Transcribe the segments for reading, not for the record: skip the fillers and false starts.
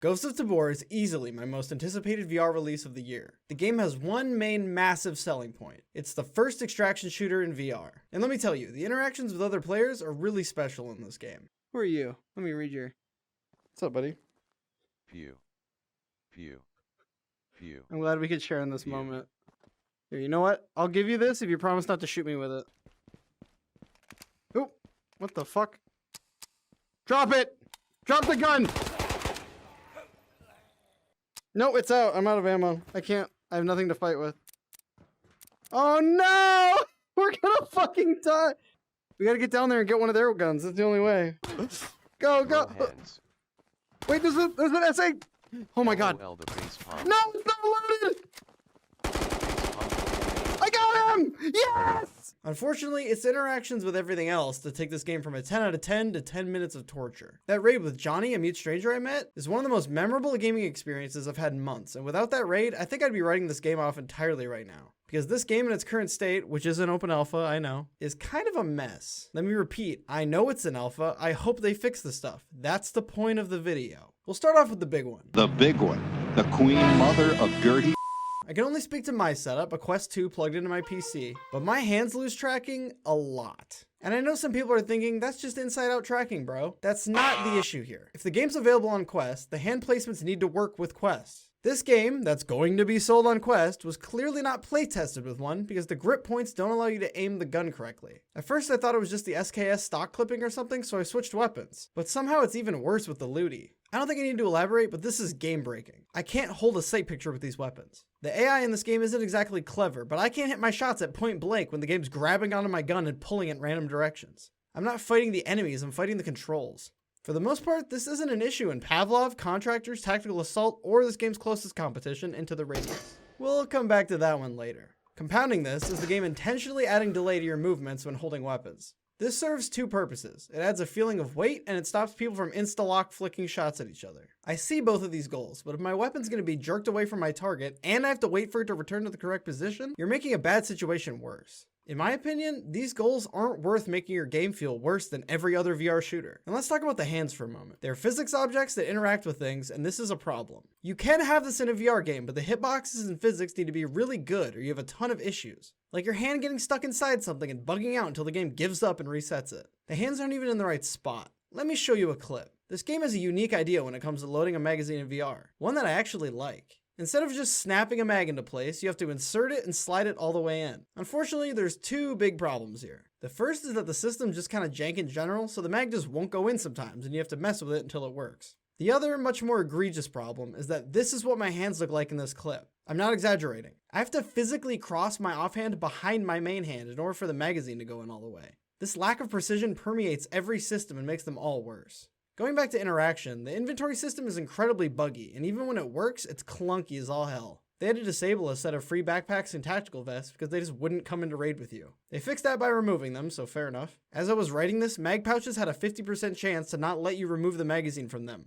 Ghosts of Tabor is easily my most anticipated VR release of the year. The game has one main massive selling point. It's the first extraction shooter in VR. And let me tell you, the interactions with other players are really special in this game. Who are you? Let me read your... What's up, buddy? Pew. I'm glad we could share in this moment. Here, you know what? I'll give you this if you promise not to shoot me with it. Oh, what the fuck? Drop it! Drop the gun! No, it's out. I'm out of ammo. I can't. I have nothing to fight with. Oh no! We're gonna fucking die! We gotta get down there and get one of their guns. That's the only way. Go, go! Wait, there's an SA! Oh my god. No, it's not loaded! I got him! Yes! Unfortunately, it's interactions with everything else that take this game from a 10 out of 10 to 10 minutes of torture. That raid with Johnny, a mute stranger I met, is one of the most memorable gaming experiences I've had in months, and without that raid, I think I'd be writing this game off entirely right now. Because this game in its current state, which is an open alpha, I know, is kind of a mess. Let me repeat, I know it's an alpha, I hope they fix the stuff. That's the point of the video. We'll start off with the big one. The big one. The queen mother of dirty. I can only speak to my setup, a Quest 2 plugged into my PC, but my hands lose tracking a lot. And I know some people are thinking, that's just inside-out tracking, bro. That's not the issue here. If the game's available on Quest, the hand placements need to work with Quest. This game, that's going to be sold on Quest, was clearly not play-tested with one because the grip points don't allow you to aim the gun correctly. At first I thought it was just the SKS stock clipping or something, so I switched weapons. But somehow it's even worse with the looty. I don't think I need to elaborate, but this is game-breaking. I can't hold a sight picture with these weapons. The AI in this game isn't exactly clever, but I can't hit my shots at point blank when the game's grabbing onto my gun and pulling in random directions. I'm not fighting the enemies, I'm fighting the controls. For the most part, this isn't an issue in Pavlov, Contractors, Tactical Assault, or this game's closest competition, Into the Radius. We'll come back to that one later. Compounding this is the game intentionally adding delay to your movements when holding weapons. This serves two purposes. It adds a feeling of weight, and it stops people from insta-lock flicking shots at each other. I see both of these goals, but if my weapon's going to be jerked away from my target, and I have to wait for it to return to the correct position, you're making a bad situation worse. In my opinion, these goals aren't worth making your game feel worse than every other VR shooter. And let's talk about the hands for a moment. They're physics objects that interact with things, and this is a problem. You can have this in a VR game, but the hitboxes and physics need to be really good or you have a ton of issues. Like your hand getting stuck inside something and bugging out until the game gives up and resets it. The hands aren't even in the right spot. Let me show you a clip. This game has a unique idea when it comes to loading a magazine in VR, one that I actually like. Instead of just snapping a mag into place, you have to insert it and slide it all the way in. Unfortunately, there's two big problems here. The first is that the system's just kind of jank in general, so the mag just won't go in sometimes and you have to mess with it until it works. The other, much more egregious problem is that this is what my hands look like in this clip. I'm not exaggerating. I have to physically cross my offhand behind my main hand in order for the magazine to go in all the way. This lack of precision permeates every system and makes them all worse. Going back to interaction, the inventory system is incredibly buggy, and even when it works, it's clunky as all hell. They had to disable a set of free backpacks and tactical vests because they just wouldn't come into raid with you. They fixed that by removing them, so fair enough. As I was writing this, mag pouches had a 50% chance to not let you remove the magazine from them.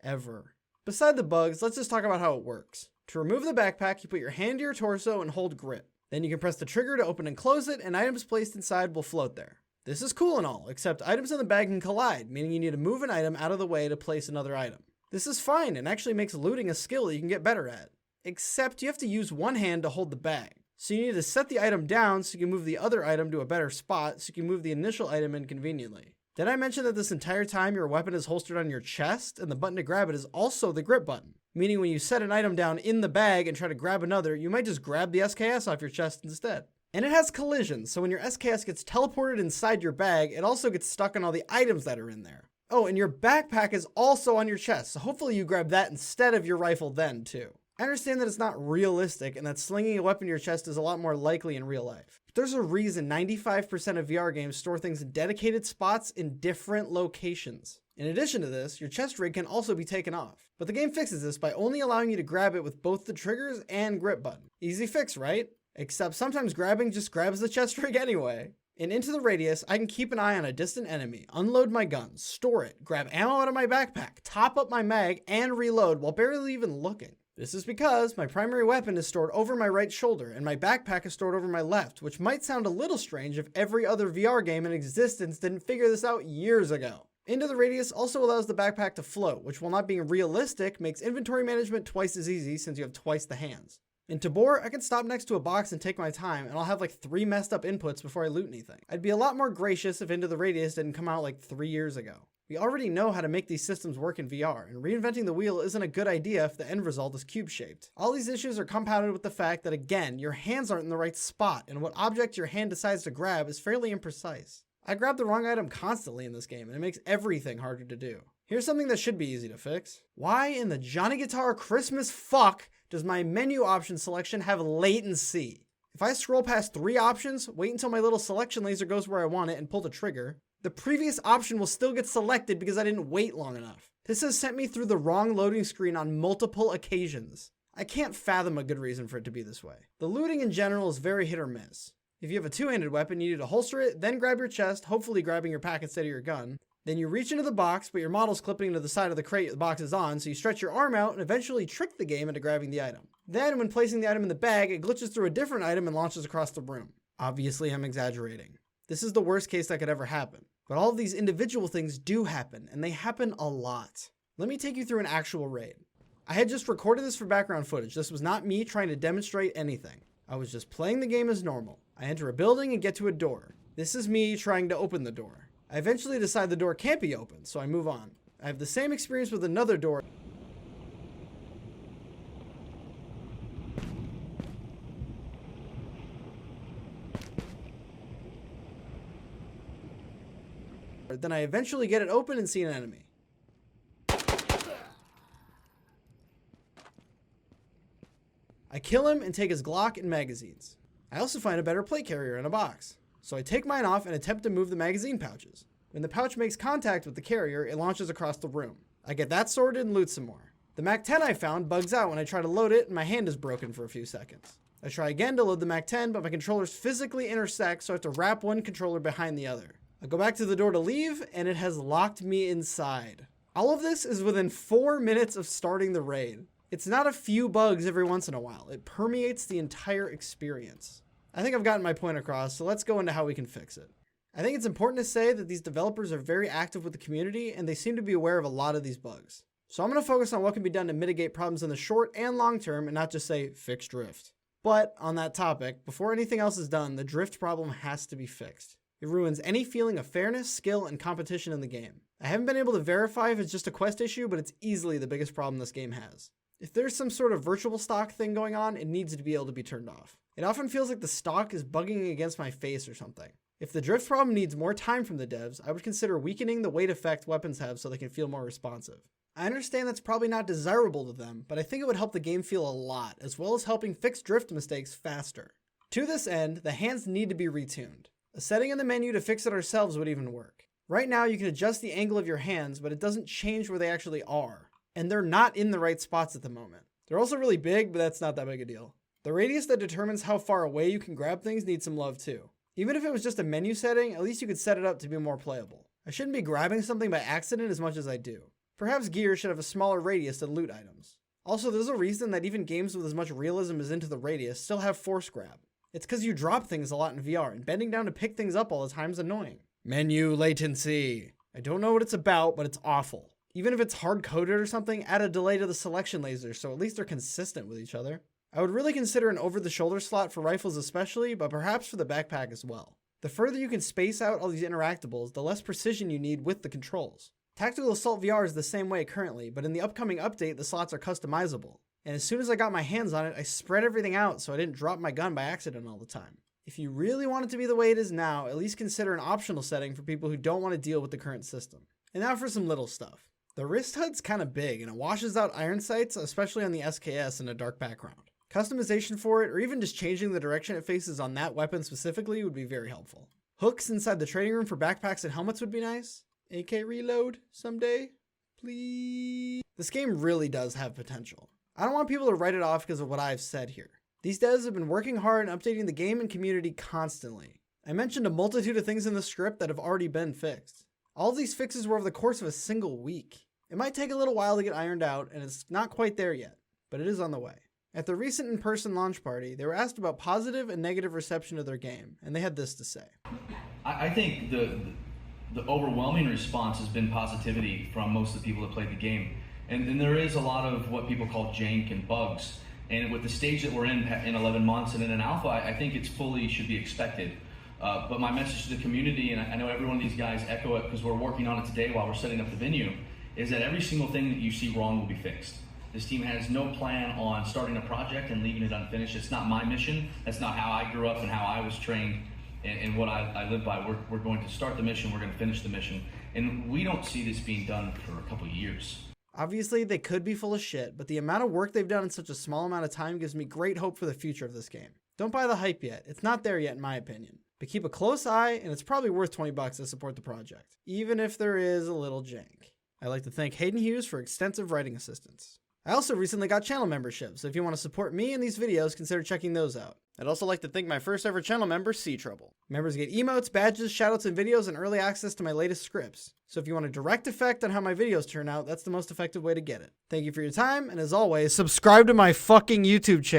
Ever. Beside the bugs, let's just talk about how it works. To remove the backpack, you put your hand to your torso and hold grip. Then you can press the trigger to open and close it, and items placed inside will float there. This is cool and all, except items in the bag can collide, meaning you need to move an item out of the way to place another item. This is fine and actually makes looting a skill that you can get better at. Except you have to use one hand to hold the bag. So you need to set the item down so you can move the other item to a better spot so you can move the initial item in conveniently. Did I mention that this entire time your weapon is holstered on your chest and the button to grab it is also the grip button? Meaning when you set an item down in the bag and try to grab another, you might just grab the SKS off your chest instead. And it has collisions, so when your SKS gets teleported inside your bag, it also gets stuck on all the items that are in there. Oh, and your backpack is also on your chest, so hopefully you grab that instead of your rifle then, too. I understand that it's not realistic and that slinging a weapon to your chest is a lot more likely in real life. But there's a reason 95% of VR games store things in dedicated spots in different locations. In addition to this, your chest rig can also be taken off. But the game fixes this by only allowing you to grab it with both the triggers and grip button. Easy fix, right? Except sometimes grabbing just grabs the chest rig anyway. In Into the Radius, I can keep an eye on a distant enemy, unload my gun, store it, grab ammo out of my backpack, top up my mag, and reload while barely even looking. This is because my primary weapon is stored over my right shoulder and my backpack is stored over my left, which might sound a little strange if every other VR game in existence didn't figure this out years ago. Into the Radius also allows the backpack to float, which while not being realistic, makes inventory management twice as easy since you have twice the hands. In Tabor, I can stop next to a box and take my time, and I'll have like 3 messed up inputs before I loot anything. I'd be a lot more gracious if Into the Radius didn't come out like 3 years ago. We already know how to make these systems work in VR, and reinventing the wheel isn't a good idea if the end result is cube-shaped. All these issues are compounded with the fact that, again, your hands aren't in the right spot, and what object your hand decides to grab is fairly imprecise. I grab the wrong item constantly in this game, and it makes everything harder to do. Here's something that should be easy to fix. Why in the Johnny Guitar Christmas fuck does my menu option selection have latency? If I scroll past 3 options, wait until my little selection laser goes where I want it and pull the trigger, the previous option will still get selected because I didn't wait long enough. This has sent me through the wrong loading screen on multiple occasions. I can't fathom a good reason for it to be this way. The looting in general is very hit or miss. If you have a 2-handed weapon, you need to holster it, then grab your chest, hopefully grabbing your pack instead of your gun. Then you reach into the box, but your model's clipping into the side of the crate the box is on, so you stretch your arm out and eventually trick the game into grabbing the item. Then, when placing the item in the bag, it glitches through a different item and launches across the room. Obviously, I'm exaggerating. This is the worst case that could ever happen. But all of these individual things do happen, and they happen a lot. Let me take you through an actual raid. I had just recorded this for background footage. This was not me trying to demonstrate anything. I was just playing the game as normal. I enter a building and get to a door. This is me trying to open the door. I eventually decide the door can't be opened, so I move on. I have the same experience with another door. Then I eventually get it open and see an enemy. I kill him and take his Glock and magazines. I also find a better plate carrier in a box. So I take mine off and attempt to move the magazine pouches. When the pouch makes contact with the carrier, it launches across the room. I get that sorted and loot some more. The MAC-10 I found bugs out when I try to load it and my hand is broken for a few seconds. I try again to load the MAC-10, but my controllers physically intersect, so I have to wrap one controller behind the other. I go back to the door to leave, and it has locked me inside. All of this is within 4 minutes of starting the raid. It's not a few bugs every once in a while. It permeates the entire experience. I think I've gotten my point across, so let's go into how we can fix it. I think it's important to say that these developers are very active with the community, and they seem to be aware of a lot of these bugs. So I'm going to focus on what can be done to mitigate problems in the short and long term, and not just say, fix drift. But on that topic, before anything else is done, the drift problem has to be fixed. It ruins any feeling of fairness, skill, and competition in the game. I haven't been able to verify if it's just a quest issue, but it's easily the biggest problem this game has. If there's some sort of virtual stock thing going on, it needs to be able to be turned off. It often feels like the stock is bugging against my face or something. If the drift problem needs more time from the devs, I would consider weakening the weight effect weapons have so they can feel more responsive. I understand that's probably not desirable to them, but I think it would help the game feel a lot, as well as helping fix drift mistakes faster. To this end, the hands need to be retuned. A setting in the menu to fix it ourselves would even work. Right now you can adjust the angle of your hands, but it doesn't change where they actually are. And they're not in the right spots at the moment. They're also really big, but that's not that big a deal. The radius that determines how far away you can grab things needs some love too. Even if it was just a menu setting, at least you could set it up to be more playable. I shouldn't be grabbing something by accident as much as I do. Perhaps gear should have a smaller radius than loot items. Also, there's a reason that even games with as much realism as Into the Radius still have force grab. It's because you drop things a lot in VR, and bending down to pick things up all the time is annoying. Menu latency. I don't know what it's about, but it's awful. Even if it's hard-coded or something, add a delay to the selection lasers so at least they're consistent with each other. I would really consider an over-the-shoulder slot for rifles especially, but perhaps for the backpack as well. The further you can space out all these interactables, the less precision you need with the controls. Tactical Assault VR is the same way currently, but in the upcoming update, the slots are customizable. And as soon as I got my hands on it, I spread everything out so I didn't drop my gun by accident all the time. If you really want it to be the way it is now, at least consider an optional setting for people who don't want to deal with the current system. And now for some little stuff. The wrist HUD's kinda big, and it washes out iron sights, especially on the SKS in a dark background. Customization for it, or even just changing the direction it faces on that weapon specifically, would be very helpful. Hooks inside the trading room for backpacks and helmets would be nice. AK reload someday, please. This game really does have potential. I don't want people to write it off because of what I've said here. These devs have been working hard and updating the game and community constantly. I mentioned a multitude of things in the script that have already been fixed. All of these fixes were over the course of a single week. It might take a little while to get ironed out, and it's not quite there yet, but it is on the way. At the recent in-person launch party, they were asked about positive and negative reception of their game, and they had this to say. I think the overwhelming response has been positivity from most of the people that played the game. And there is a lot of what people call jank and bugs. And with the stage that we're in 11 months and in an alpha, I think it's fully should be expected. But my message to the community, and I know every one of these guys echo it because we're working on it today while we're setting up the venue, is that every single thing that you see wrong will be fixed. This team has no plan on starting a project and leaving it unfinished. It's not my mission. That's not how I grew up and how I was trained and what I live by. We're going to start the mission. We're going to finish the mission. And we don't see this being done for a couple of years. Obviously, they could be full of shit, but the amount of work they've done in such a small amount of time gives me great hope for the future of this game. Don't buy the hype yet. It's not there yet in my opinion. But keep a close eye, and it's probably worth $20 to support the project, even if there is a little jank. I'd like to thank Hayden Hughes for extensive writing assistance. I also recently got channel memberships, so if you want to support me in these videos, consider checking those out. I'd also like to thank my first ever channel member, Sea Trouble. Members get emotes, badges, shoutouts, and videos, and early access to my latest scripts. So if you want a direct effect on how my videos turn out, that's the most effective way to get it. Thank you for your time, and as always, subscribe to my fucking YouTube channel.